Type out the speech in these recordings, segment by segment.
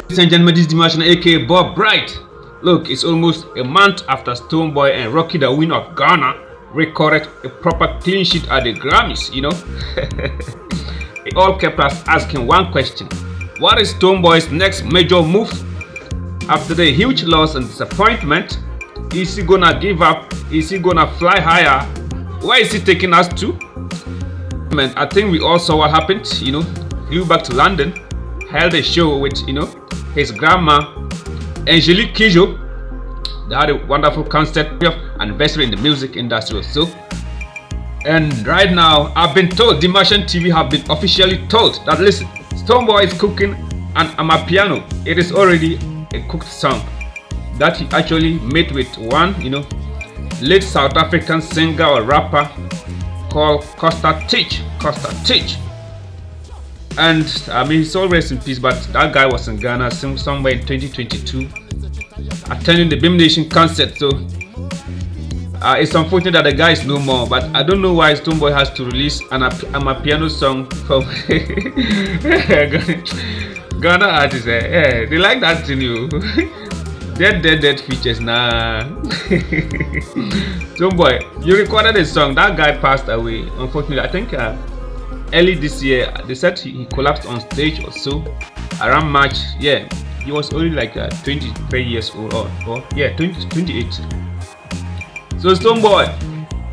Ladies and gentlemen, this is Dimash aka Bob Bright. Look, it's almost a month after Stonebwoy and Rocky, the winner of Ghana, recorded a proper clean sheet at the Grammys, you know. It all kept us asking one question: what is Stonebwoy's next major move? After the huge loss and disappointment, is he gonna give up? Is he gonna fly higher? Where is he taking us to? Man, I think we all saw what happened, you know. Flew back to London, held a show with, you know, his grandma, Angélique Kidjo. They had a wonderful concert anniversary in the music industry also. And right now, I've been told, the Martian TV have been officially told that, listen, Stonebwoy is cooking an Amapiano. It is already a cooked song that he actually made with one, you know, late South African singer or rapper called Costa. And I mean, he's always in peace, but that guy was in Ghana somewhere in 2022 attending the Beam Nation concert. So it's unfortunate that the guy is no more, but I don't know why Stonebwoy has to release an Amapiano song from Ghana artists. They like that thing, you. Dead features, nah. Stonebwoy, you recorded a song. That guy passed away, unfortunately. I think early this year, they said he collapsed on stage or so around March. Yeah, he was only like 23 years old, or yeah, 28. So Stonebwoy,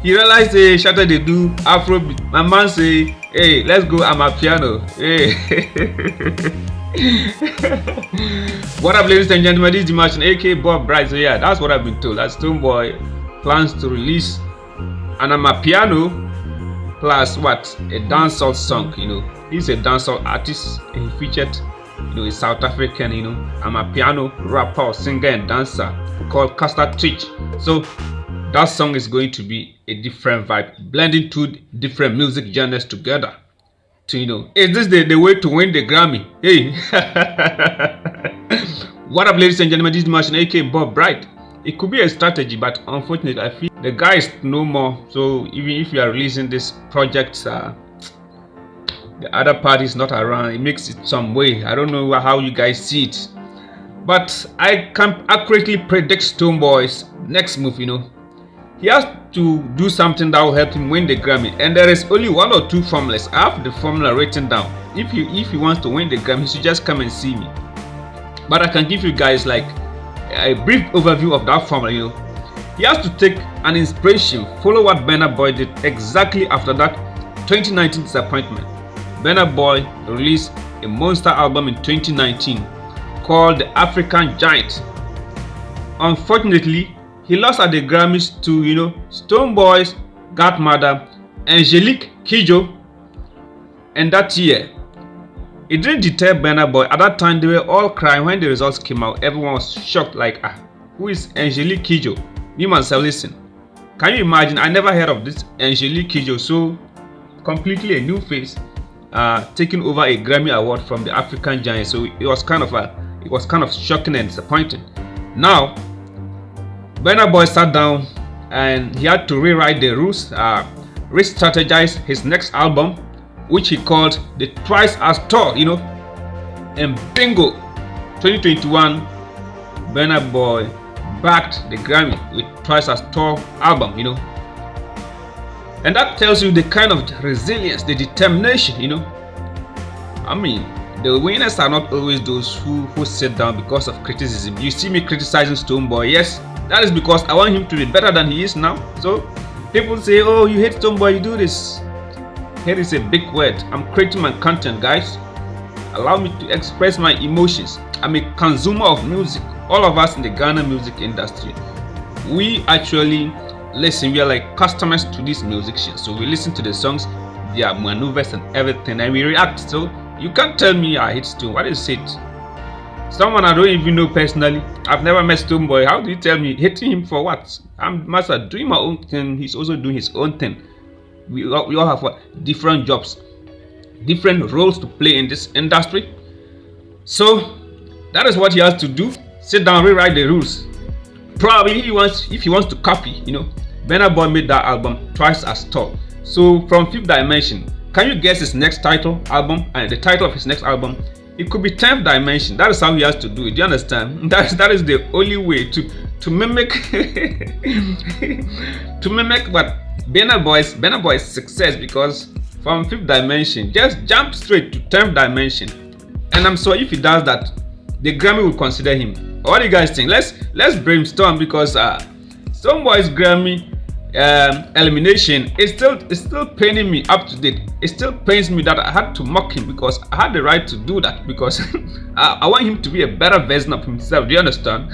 he realized Shatta they do Afrobeat. My man say, hey, let's go Amapiano. Hey. What up, ladies and gentlemen, this is Dimash aka Bob Bright. So yeah, that's what I've been told, that Stonebwoy plans to release an Amapiano plus what, a dancehall song. You know, he's a dancehall artist and he featured, you know, a South African, you know, Amapiano rapper, singer and dancer called Costa. So that song is going to be a different vibe, blending two different music genres together. To, you know, is this the way to win the Grammy? Hey. What up, ladies and gentlemen, this is Dimash aka Bob Bright. It could be a strategy, but unfortunately I feel the guy is no more. So even if you are releasing this project, the other party is not around, it makes it some way. I don't know how you guys see it, but I can accurately predict Stonebwoy's next move. You know, he has to do something that will help him win the Grammy, and there is only one or two formulas. I have the formula written down. If he wants to win the Grammy, he should just come and see me. But I can give you guys like a brief overview of that formula. You know, he has to take an inspiration, follow what Burna Boy did exactly after that 2019 disappointment. Burna Boy released a monster album in 2019 called The African Giant. Unfortunately, he lost at the Grammys to, you know, Stonebwoy's godmother, Angélique Kidjo. And that year, it didn't deter Burna Boy. At that time, they were all crying when the results came out. Everyone was shocked, like, who is Angélique Kidjo? Me myself, listen. Can you imagine? I never heard of this Angélique Kidjo. So completely a new face, taking over a Grammy award from the African Giant. So it was kind of shocking and disappointing. Now, Burna Boy sat down and he had to rewrite the rules, re-strategize his next album, which he called the Twice as Tall, you know. And bingo, 2021, Burna Boy backed the Grammy with Twice as Tall album, you know. And that tells you the kind of resilience, the determination, you know. I mean, the winners are not always those who sit down because of criticism. You see me criticizing Stonebwoy, yes, that is because I want him to be better than he is now. So people say, oh, you hate Stonebwoy, you do this. Here is a big word. I'm creating my content, guys. Allow me to express my emotions. I'm a consumer of music. All of us in the Ghana music industry, we actually listen. We are like customers to these musicians. So we listen to the songs, their maneuvers and everything, and we react. So you can't tell me I hate Stone. What is it? Someone I don't even know personally. I've never met Stonebwoy. How do you tell me hating him for what? I'm master doing my own thing. He's also doing his own thing. We all have what? Different jobs, different roles to play in this industry. So that is what he has to do. Sit down, rewrite the rules. Probably if he wants to copy, you know, Burna Boy made that album Twice as Tall. So from Fifth Dimension, can you guess his next album? And the title of his next album It could be 10th dimension. That is how he has to do it. Do you understand? That is the only way to mimic to mimic what Burna Boy's success, because from 5th dimension, just jump straight to 10th dimension. And I'm sorry if he does that, the Grammy will consider him. What do you guys think? Let's brainstorm, because Stonebwoy's Grammy elimination is still paining me up to date. It still pains me that I had to mock him, because I had the right to do that, because I want him to be a better version of himself. Do you understand?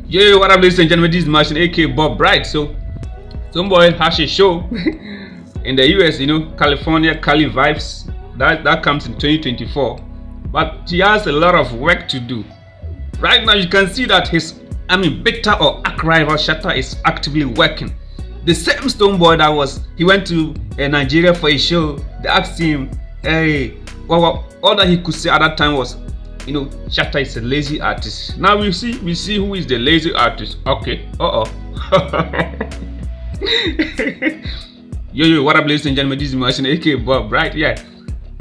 Yo, what up, ladies and gentlemen? This is Martian, aka Bob Bright. So Stonebwoy has a show in the US, California, Cali vibes. That comes in 2024. But he has a lot of work to do. Right now, you can see that his bitter or arch rival Shatta is actively working. The same Stonebwoy he went to Nigeria for a show. They asked him, hey, all that he could say at that time was, Shatta is a lazy artist. Now we see who is the lazy artist. Okay. Yo, what up, ladies and gentlemen? This is Martian, aka Bob, right? Yeah.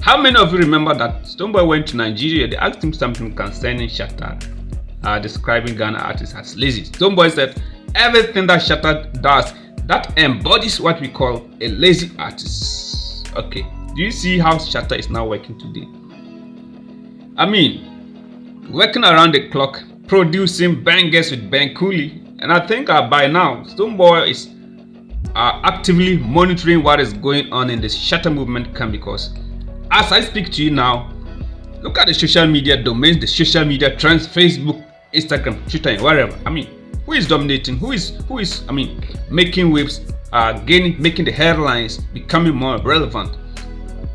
How many of you remember that Stonebwoy went to Nigeria? They asked him something concerning Shatta, describing Ghana artists as lazy. Stonebwoy said everything that Shatta does that embodies what we call a lazy artist. Okay, do you see how Shatta is now working today? Working around the clock, producing bangers with Ben Cooley, and I think by now Stonebwoy is actively monitoring what is going on in the Shatta movement camp, because as I speak to you now, look at the social media domains, the social media trends, Facebook, Instagram, Twitter, and wherever. Who is dominating? Who is making waves, making the headlines, becoming more relevant?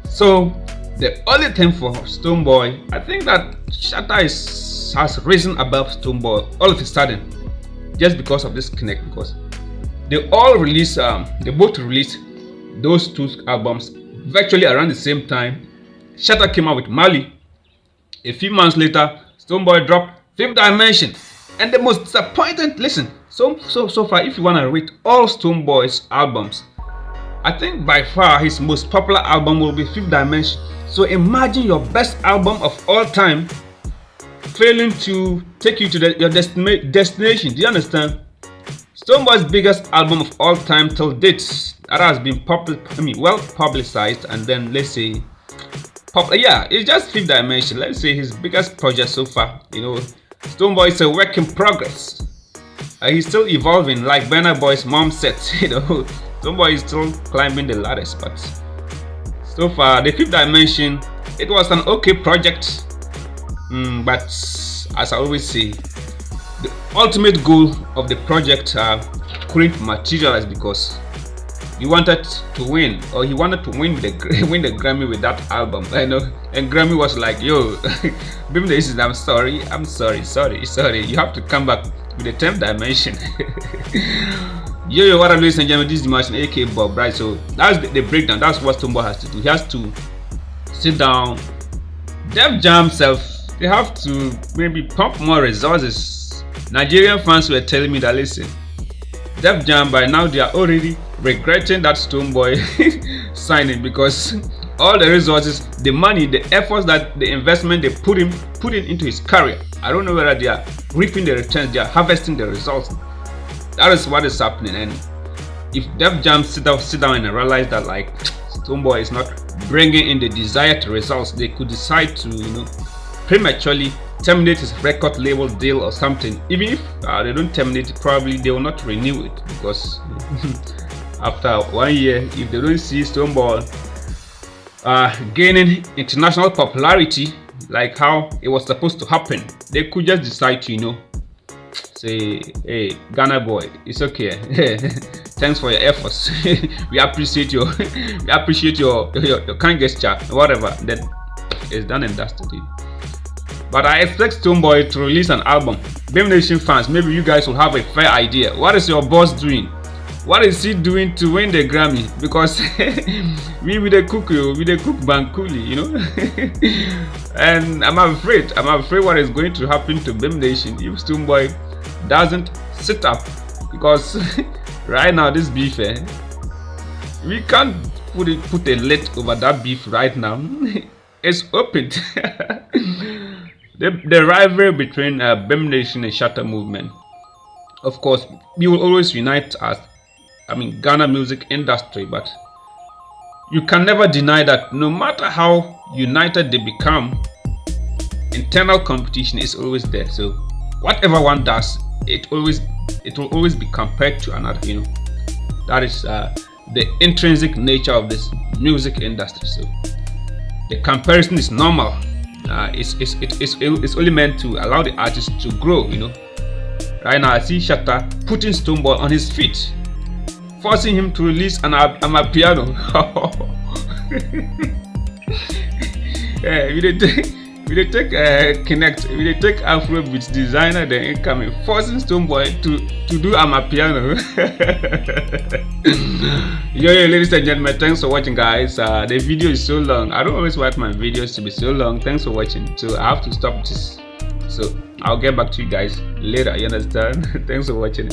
So the only thing for Stonebwoy, I think that Shatta has risen above Stonebwoy all of a sudden, just because of this connect, because they both released those 2 albums virtually around the same time. Shatta came out with Mali. A few months later, Stonebwoy dropped 5th Dimension. And the most disappointing, listen, so far, if you want to rate all Stonebwoy's albums, I think by far his most popular album will be 5th Dimension. So imagine your best album of all time failing to take you to your destination. Do you understand? Stonebwoy's biggest album of all time till date, that has been well publicized, and then let's say it's just 5th Dimension. Let's say his biggest project so far. Stonebwoy is a work in progress. He's still evolving, like Burna Boy's mom said. Stonebwoy is still climbing the ladders, but so far the 5th Dimension, it was an okay project. But as I always say, the ultimate goal of the project couldn't materialize, because he wanted to win, or he wanted to win the Grammy with that album. And Grammy was like, yo, I'm sorry, you have to come back with the 10th Dimension. Yo, what up, ladies and gentlemen? This is Martian, aka Bob, right? So that's the breakdown. That's what Stonebwoy has to do. He has to sit down, Def Jam himself. They have to maybe pump more resources. Nigerian fans were telling me that, listen, Def Jam by now they are already regretting that Stonebwoy signing, because all the resources, the money, the efforts, that the investment they put in into his career, I don't know whether they are reaping the returns, they are harvesting the results. That is what is happening. And if Def Jam sit down and realize that like Stonebwoy is not bringing in the desired results, they could decide to prematurely terminate his record label deal or something. Even if they don't terminate it, probably they will not renew it, because after 1 year, if they don't see Stonebwoy gaining international popularity like how it was supposed to happen, they could just decide to say, hey, Ghana boy, it's okay. Thanks for your efforts. we appreciate your kind gesture, whatever. Then it's done and dusted. But I expect Stonebwoy to release an album. Bim Nation fans, maybe you guys will have a fair idea. What is your boss doing? What is he doing to win the Grammy? Because we the cook Bankuli, And I'm afraid what is going to happen to Bim Nation if Stonebwoy doesn't sit up. Because right now this beef, we can't put a lid over that beef right now. is opened. The rivalry between Bem Nation and Shatta movement. Of course, we will always unite as, Ghana music industry, but you can never deny that no matter how united they become, internal competition is always there. So whatever one does, it will always be compared to another. That is the intrinsic nature of this music industry. So the comparison is normal. It's only meant to allow the artist to grow. Right now I see Shatta putting Stonebwoy on his feet, forcing him to release an Amapiano. We take Connect, we take Afrobeats designer, the incoming, forcing Stonebwoy to do Amapiano. Yo, ladies and gentlemen, thanks for watching, guys. The video is so long. I don't always want my videos to be so long. Thanks for watching. So I have to stop this. So I'll get back to you guys later. You understand? Thanks for watching.